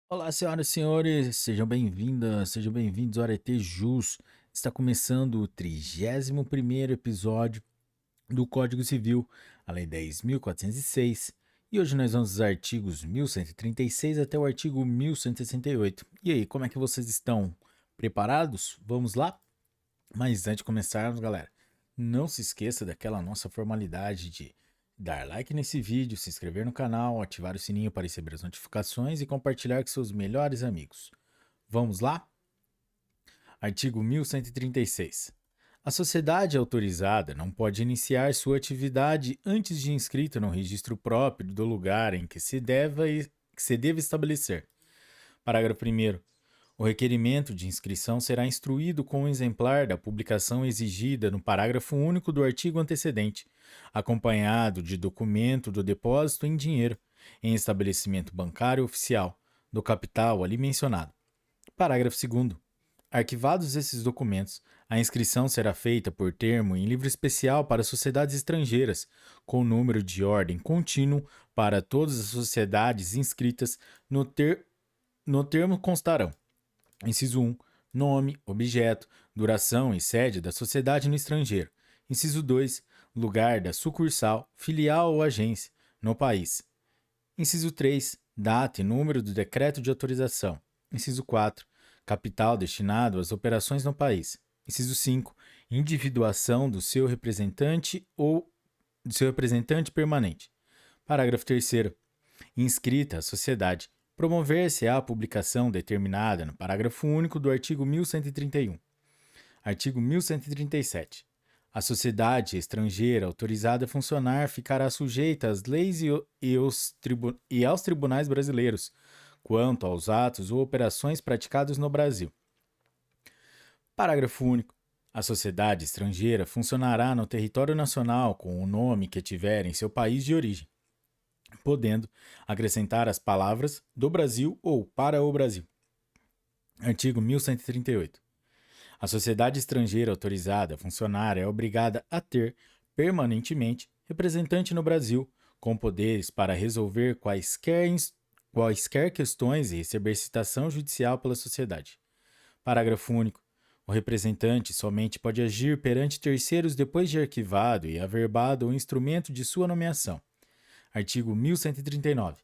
Olá, senhoras e senhores, sejam bem-vindas, sejam bem-vindos ao Arete Jus. Está começando o 31º episódio do Código Civil, a Lei 10.406, e hoje nós vamos dos artigos 1136 até o artigo 1168. E aí, como é que vocês estão? Preparados? Vamos lá? Mas antes de começarmos, galera, não se esqueça daquela nossa formalidade de dar like nesse vídeo, se inscrever no canal, ativar o sininho para receber as notificações e compartilhar com seus melhores amigos. Vamos lá? Artigo 1136. A sociedade autorizada não pode iniciar sua atividade antes de inscrita no registro próprio do lugar em que se deva estabelecer. Parágrafo 1º. O requerimento de inscrição será instruído com um exemplar da publicação exigida no parágrafo único do artigo antecedente, acompanhado de documento do depósito em dinheiro, em estabelecimento bancário oficial, do capital ali mencionado. Parágrafo 2º. Arquivados esses documentos, a inscrição será feita por termo em livro especial para sociedades estrangeiras, com número de ordem contínuo para todas as sociedades inscritas no termo constarão: Inciso 1. Nome, objeto, duração e sede da sociedade no estrangeiro. Inciso 2. Lugar da sucursal, filial ou agência no país. Inciso 3. Data e número do decreto de autorização. Inciso 4. Capital destinado às operações no país. Inciso 5. Individuação do seu representante ou do seu representante permanente. Parágrafo 3º. Inscrita a sociedade, promover-se a publicação determinada no parágrafo único do artigo 1131. Artigo 1137. A sociedade estrangeira autorizada a funcionar ficará sujeita às leis e aos tribunais brasileiros, quanto aos atos ou operações praticados no Brasil. Parágrafo único. A sociedade estrangeira funcionará no território nacional com o nome que tiver em seu país de origem, podendo acrescentar as palavras do Brasil ou para o Brasil. Artigo 1138. A sociedade estrangeira autorizada a funcionar é obrigada a ter, permanentemente, representante no Brasil, com poderes para resolver quaisquer questões e receber citação judicial pela sociedade. Parágrafo único. O representante somente pode agir perante terceiros depois de arquivado e averbado o instrumento de sua nomeação. Artigo 1139.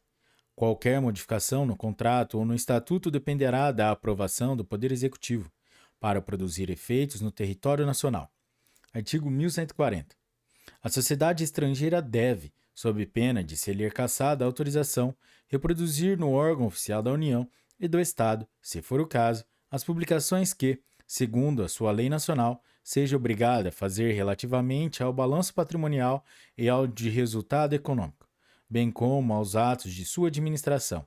Qualquer modificação no contrato ou no estatuto dependerá da aprovação do Poder Executivo para produzir efeitos no território nacional. Artigo 1140. A sociedade estrangeira deve, sob pena de ser-lhe cassada a autorização, reproduzir no órgão oficial da União e do Estado, se for o caso, as publicações que, segundo a sua lei nacional, seja obrigada a fazer relativamente ao balanço patrimonial e ao de resultado econômico, bem como aos atos de sua administração.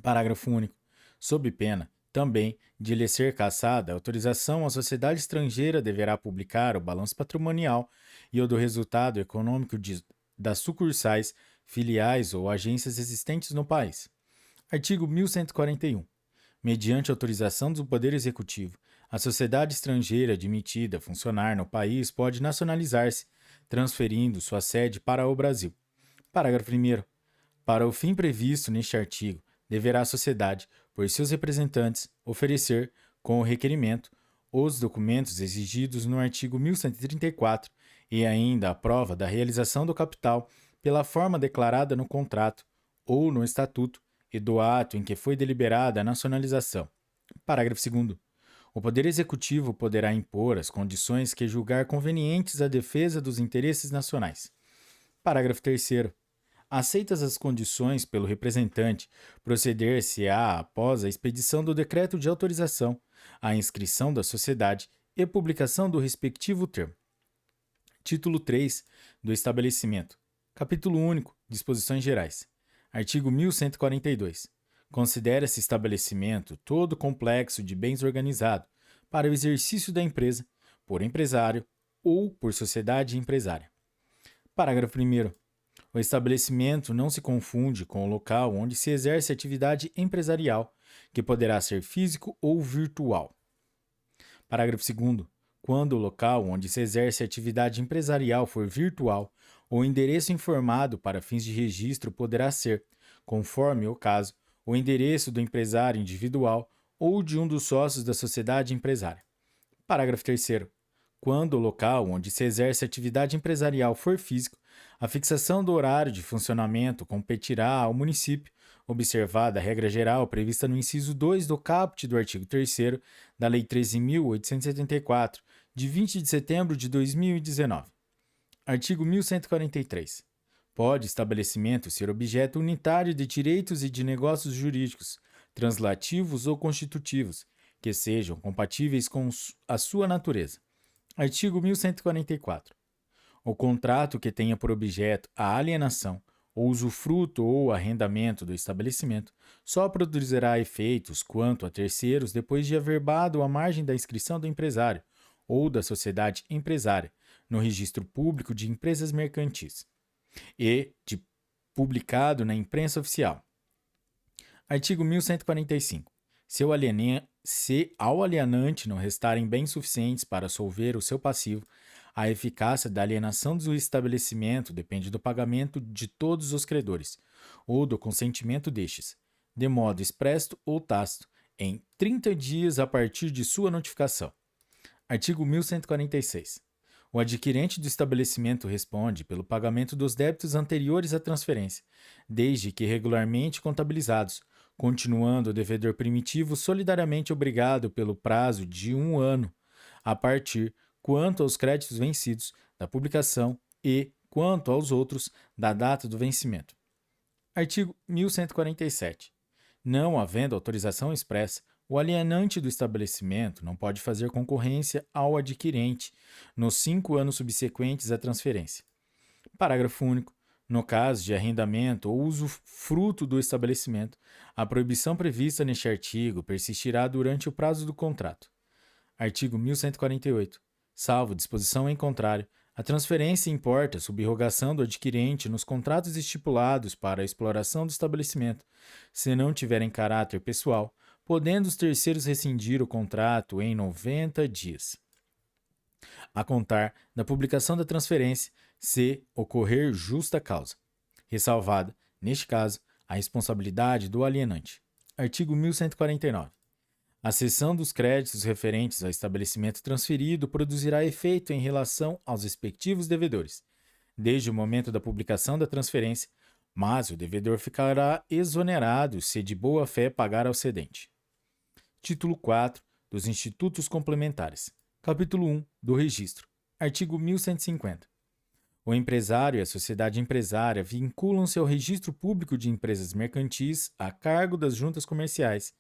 Parágrafo único. Sob pena, também, de lhe ser cassada a autorização, a sociedade estrangeira deverá publicar o balanço patrimonial e o do resultado econômico das sucursais, filiais ou agências existentes no país. Artigo 1141. Mediante autorização do Poder Executivo, a sociedade estrangeira admitida a funcionar no país pode nacionalizar-se, transferindo sua sede para o Brasil. Parágrafo 1º. Para o fim previsto neste artigo, deverá a sociedade, por seus representantes, oferecer, com o requerimento, os documentos exigidos no artigo 1134 e ainda a prova da realização do capital pela forma declarada no contrato ou no estatuto e do ato em que foi deliberada a nacionalização. Parágrafo 2º. O Poder Executivo poderá impor as condições que julgar convenientes à defesa dos interesses nacionais. Parágrafo 3º. Aceitas as condições pelo representante, proceder-se-á após a expedição do decreto de autorização, a inscrição da sociedade e publicação do respectivo termo. Título 3 do estabelecimento. Capítulo único. Disposições gerais. Artigo 1142. Considera-se estabelecimento todo complexo de bens organizado para o exercício da empresa, por empresário ou por sociedade empresária. Parágrafo 1º. O estabelecimento não se confunde com o local onde se exerce atividade empresarial, que poderá ser físico ou virtual. Parágrafo 2º. Quando o local onde se exerce atividade empresarial for virtual, o endereço informado para fins de registro poderá ser, conforme o caso, o endereço do empresário individual ou de um dos sócios da sociedade empresária. Parágrafo 3º. Quando o local onde se exerce atividade empresarial for físico, a fixação do horário de funcionamento competirá ao município, observada a regra geral prevista no inciso 2 do caput do artigo 3º da Lei 13.874, de 20 de setembro de 2019. Artigo 1143. Pode estabelecimento ser objeto unitário de direitos e de negócios jurídicos, translativos ou constitutivos, que sejam compatíveis com a sua natureza. Artigo 1144. O contrato que tenha por objeto a alienação, ou usufruto ou arrendamento do estabelecimento só produzirá efeitos quanto a terceiros depois de averbado à margem da inscrição do empresário ou da sociedade empresária no registro público de empresas mercantis e de publicado na imprensa oficial. Artigo 1145. Se ao alienante não restarem bens suficientes para solver o seu passivo, a eficácia da alienação do estabelecimento depende do pagamento de todos os credores, ou do consentimento destes, de modo expresso ou tácito, em 30 dias a partir de sua notificação. Artigo 1146. O adquirente do estabelecimento responde pelo pagamento dos débitos anteriores à transferência, desde que regularmente contabilizados, continuando o devedor primitivo solidariamente obrigado pelo prazo de 1 ano, a partir, quanto aos créditos vencidos, da publicação e, quanto aos outros, da data do vencimento. Artigo 1147. Não havendo autorização expressa, o alienante do estabelecimento não pode fazer concorrência ao adquirente nos 5 anos subsequentes à transferência. Parágrafo único. No caso de arrendamento ou usufruto do estabelecimento, a proibição prevista neste artigo persistirá durante o prazo do contrato. Artigo 1148. Salvo disposição em contrário, a transferência importa subrogação do adquirente nos contratos estipulados para a exploração do estabelecimento, se não tiverem caráter pessoal, podendo os terceiros rescindir o contrato em 90 dias. A contar da publicação da transferência, se ocorrer justa causa, ressalvada, neste caso, a responsabilidade do alienante. Artigo 1149. A cessão dos créditos referentes ao estabelecimento transferido produzirá efeito em relação aos respectivos devedores, desde o momento da publicação da transferência, mas o devedor ficará exonerado se de boa fé pagar ao cedente. Título 4 dos Institutos Complementares. Capítulo 1 do Registro. Artigo 1150. O empresário e a sociedade empresária vinculam-se ao registro público de empresas mercantis a cargo das juntas comerciais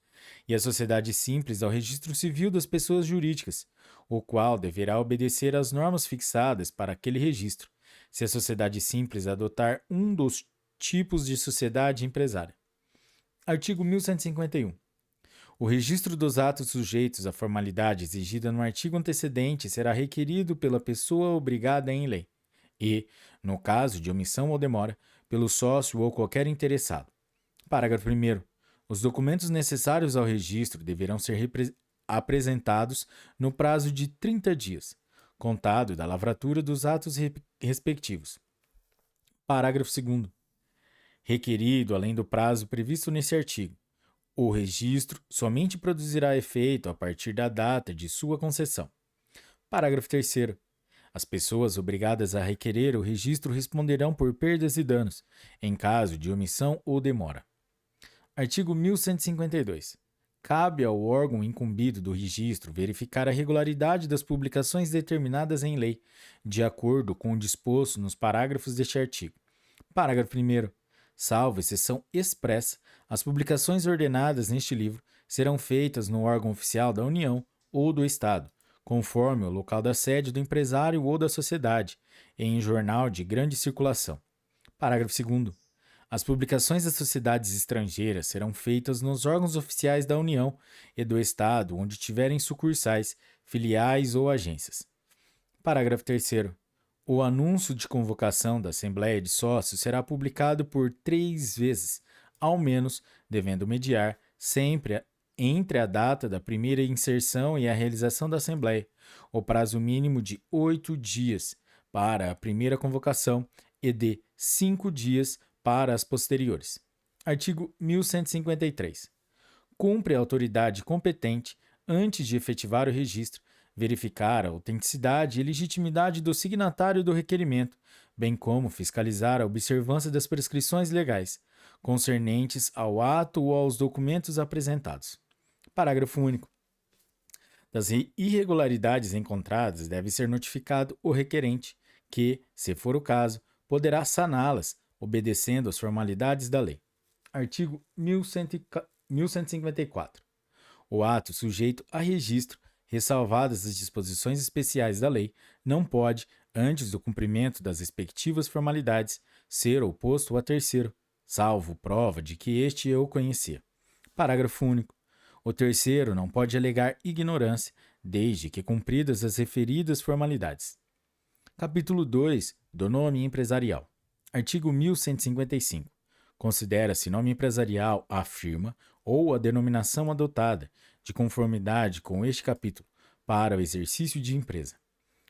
e a sociedade simples ao registro civil das pessoas jurídicas, o qual deverá obedecer às normas fixadas para aquele registro, se a sociedade simples adotar um dos tipos de sociedade empresária. Artigo 1151. O registro dos atos sujeitos à formalidade exigida no artigo antecedente será requerido pela pessoa obrigada em lei e, no caso de omissão ou demora, pelo sócio ou qualquer interessado. Parágrafo 1º. Os documentos necessários ao registro deverão ser apresentados no prazo de 30 dias, contado da lavratura dos atos respectivos. Parágrafo 2º. Requerido além do prazo previsto nesse artigo, o registro somente produzirá efeito a partir da data de sua concessão. Parágrafo 3º. As pessoas obrigadas a requerer o registro responderão por perdas e danos, em caso de omissão ou demora. Artigo 1152. Cabe ao órgão incumbido do registro verificar a regularidade das publicações determinadas em lei, de acordo com o disposto nos parágrafos deste artigo. Parágrafo 1º. Salvo exceção expressa, as publicações ordenadas neste livro serão feitas no órgão oficial da União ou do Estado, conforme o local da sede do empresário ou da sociedade, em jornal de grande circulação. Parágrafo 2º. As publicações das sociedades estrangeiras serão feitas nos órgãos oficiais da União e do Estado onde tiverem sucursais, filiais ou agências. Parágrafo 3º. O anúncio de convocação da Assembleia de Sócios será publicado por 3 vezes, ao menos, devendo mediar, sempre entre a data da primeira inserção e a realização da Assembleia, o prazo mínimo de 8 dias para a primeira convocação e de 5 dias para as posteriores. Artigo 1153. Cumpre a autoridade competente, antes de efetivar o registro, verificar a autenticidade e legitimidade do signatário do requerimento, bem como fiscalizar a observância das prescrições legais concernentes ao ato ou aos documentos apresentados. Parágrafo único. Das irregularidades encontradas, deve ser notificado o requerente, que, se for o caso, poderá saná-las, obedecendo às formalidades da lei. Artigo 1154. O ato sujeito a registro, ressalvadas as disposições especiais da lei, não pode, antes do cumprimento das respectivas formalidades, ser oposto a terceiro, salvo prova de que este o conhecia. Parágrafo único. O terceiro não pode alegar ignorância, desde que cumpridas as referidas formalidades. Capítulo 2 do nome empresarial. Artigo 1155. Considera-se nome empresarial a firma ou a denominação adotada, de conformidade com este capítulo, para o exercício de empresa.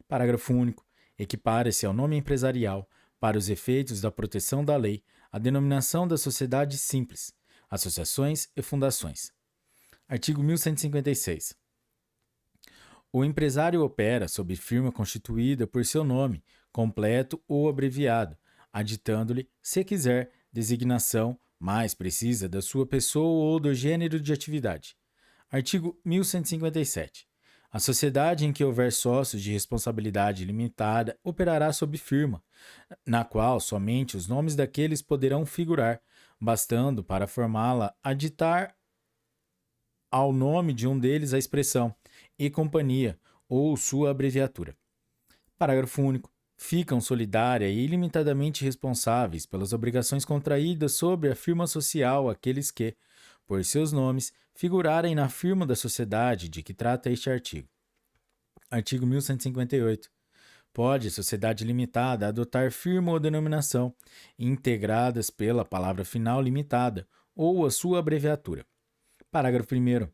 Parágrafo único. Equipara-se ao nome empresarial, para os efeitos da proteção da lei, a denominação das sociedades simples, associações e fundações. Artigo 1156. O empresário opera sob firma constituída por seu nome, completo ou abreviado, aditando-lhe, se quiser, designação mais precisa da sua pessoa ou do gênero de atividade. Artigo 1157. A sociedade em que houver sócios de responsabilidade limitada operará sob firma, na qual somente os nomes daqueles poderão figurar, bastando para formá-la aditar ao nome de um deles a expressão e companhia ou sua abreviatura. Parágrafo único. Ficam solidária e ilimitadamente responsáveis pelas obrigações contraídas sobre a firma social aqueles que, por seus nomes, figurarem na firma da sociedade de que trata este artigo. Artigo 1158. Pode a sociedade limitada adotar firma ou denominação, integradas pela palavra final limitada ou a sua abreviatura. Parágrafo 1º.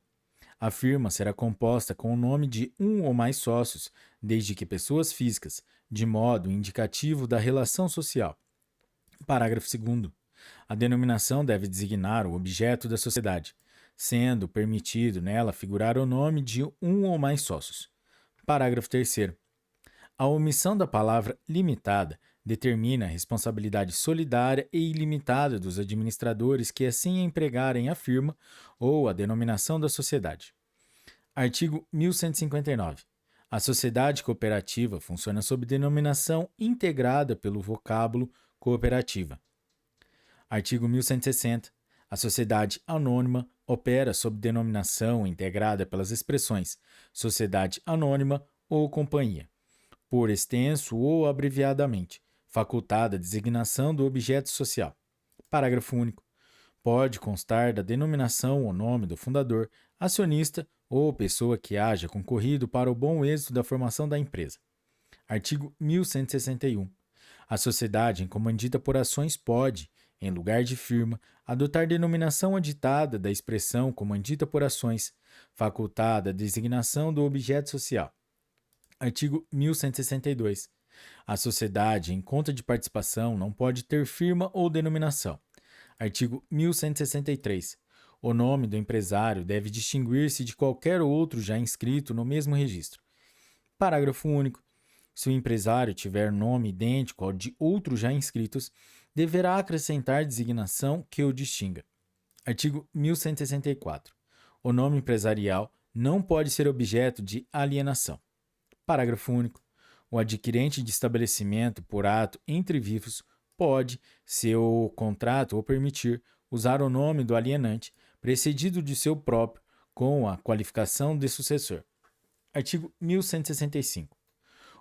A firma será composta com o nome de um ou mais sócios, desde que pessoas físicas, de modo indicativo da relação social. Parágrafo 2º. A denominação deve designar o objeto da sociedade, sendo permitido nela figurar o nome de um ou mais sócios. Parágrafo 3º. A omissão da palavra limitada determina a responsabilidade solidária e ilimitada dos administradores que assim empregarem a firma ou a denominação da sociedade. Artigo 1159. A sociedade cooperativa funciona sob denominação integrada pelo vocábulo cooperativa. Artigo 1160. A sociedade anônima opera sob denominação integrada pelas expressões sociedade anônima ou companhia, por extenso ou abreviadamente, facultada a designação do objeto social. Parágrafo único. Pode constar da denominação o nome do fundador, acionista ou pessoa que haja concorrido para o bom êxito da formação da empresa. Artigo 1161. A sociedade incomandita por ações pode, em lugar de firma, adotar denominação aditada da expressão comandita por ações, facultada a designação do objeto social. Artigo 1162. A sociedade em conta de participação não pode ter firma ou denominação. Artigo 1163. O nome do empresário deve distinguir-se de qualquer outro já inscrito no mesmo registro. Parágrafo único. Se o empresário tiver nome idêntico ao de outros já inscritos, deverá acrescentar designação que o distinga. Artigo 1164. O nome empresarial não pode ser objeto de alienação. Parágrafo único. O adquirente de estabelecimento por ato entre vivos pode, se o contrato o permitir, usar o nome do alienante, precedido de seu próprio, com a qualificação de sucessor. Artigo 1165.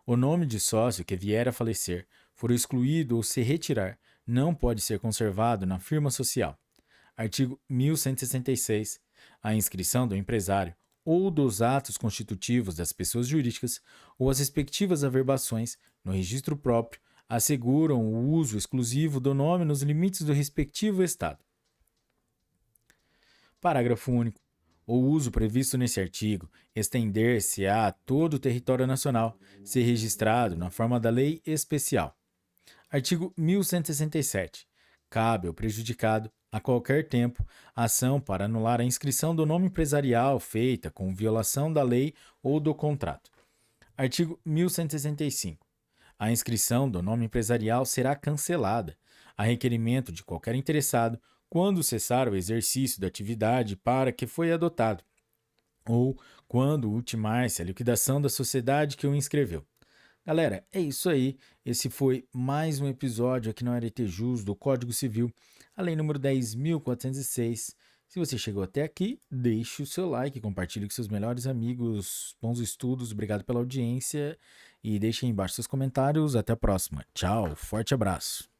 O nome de sócio que vier a falecer, for excluído ou se retirar, não pode ser conservado na firma social. Artigo 1166. A inscrição do empresário ou dos atos constitutivos das pessoas jurídicas ou as respectivas averbações no registro próprio asseguram o uso exclusivo do nome nos limites do respectivo Estado. Parágrafo único. O uso previsto nesse artigo estender-se-á a todo o território nacional, se registrado na forma da lei especial. Artigo 1167. Cabe ao prejudicado, a qualquer tempo, ação para anular a inscrição do nome empresarial feita com violação da lei ou do contrato. Artigo 1165. A inscrição do nome empresarial será cancelada, a requerimento de qualquer interessado, quando cessar o exercício da atividade para que foi adotado, ou quando ultimar-se a liquidação da sociedade que o inscreveu. Galera, é isso aí. Esse foi mais um episódio aqui no RT do Código Civil, a lei número 10.406. Se você chegou até aqui, deixe o seu like, compartilhe com seus melhores amigos. Bons estudos, obrigado pela audiência e deixe aí embaixo seus comentários. Até a próxima. Tchau, forte abraço.